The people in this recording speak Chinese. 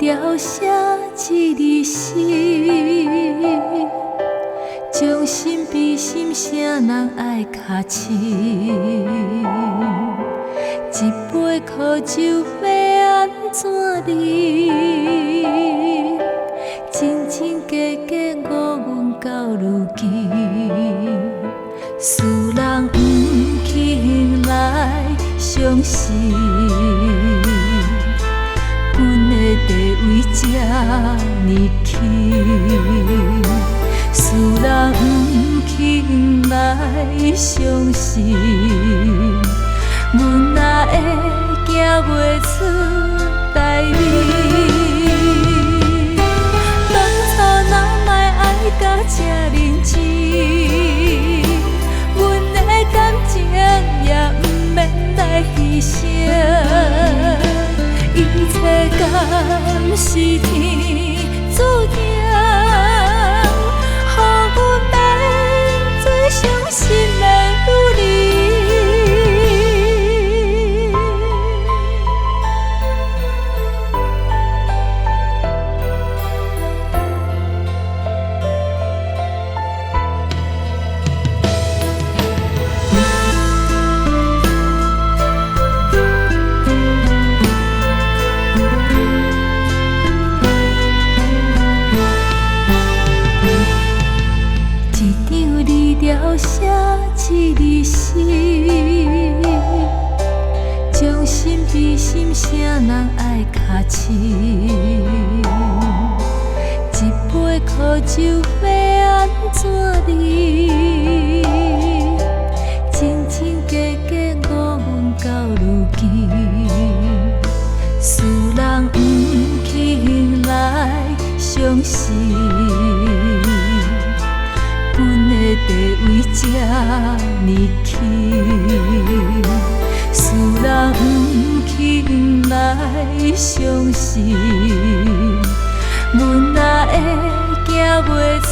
条写一字诗，将心比心，啥人爱较深？一杯苦酒要安怎离？真真假假误阮到如今，使人不轻来相信，阮的地位这呢轻，使人不轻来相信，阮哪会行袂出代志？甲这认真，阮的感情也不免来牺牲，一切敢是天注定，予阮免最伤心的女儿。写一字诗，将心比心，啥人爱较深？一杯苦酒要安怎离？真真假假误阮到如今，使人不轻来相信。阮的地位这呢轻，使人不轻来相信，阮哪会行袂出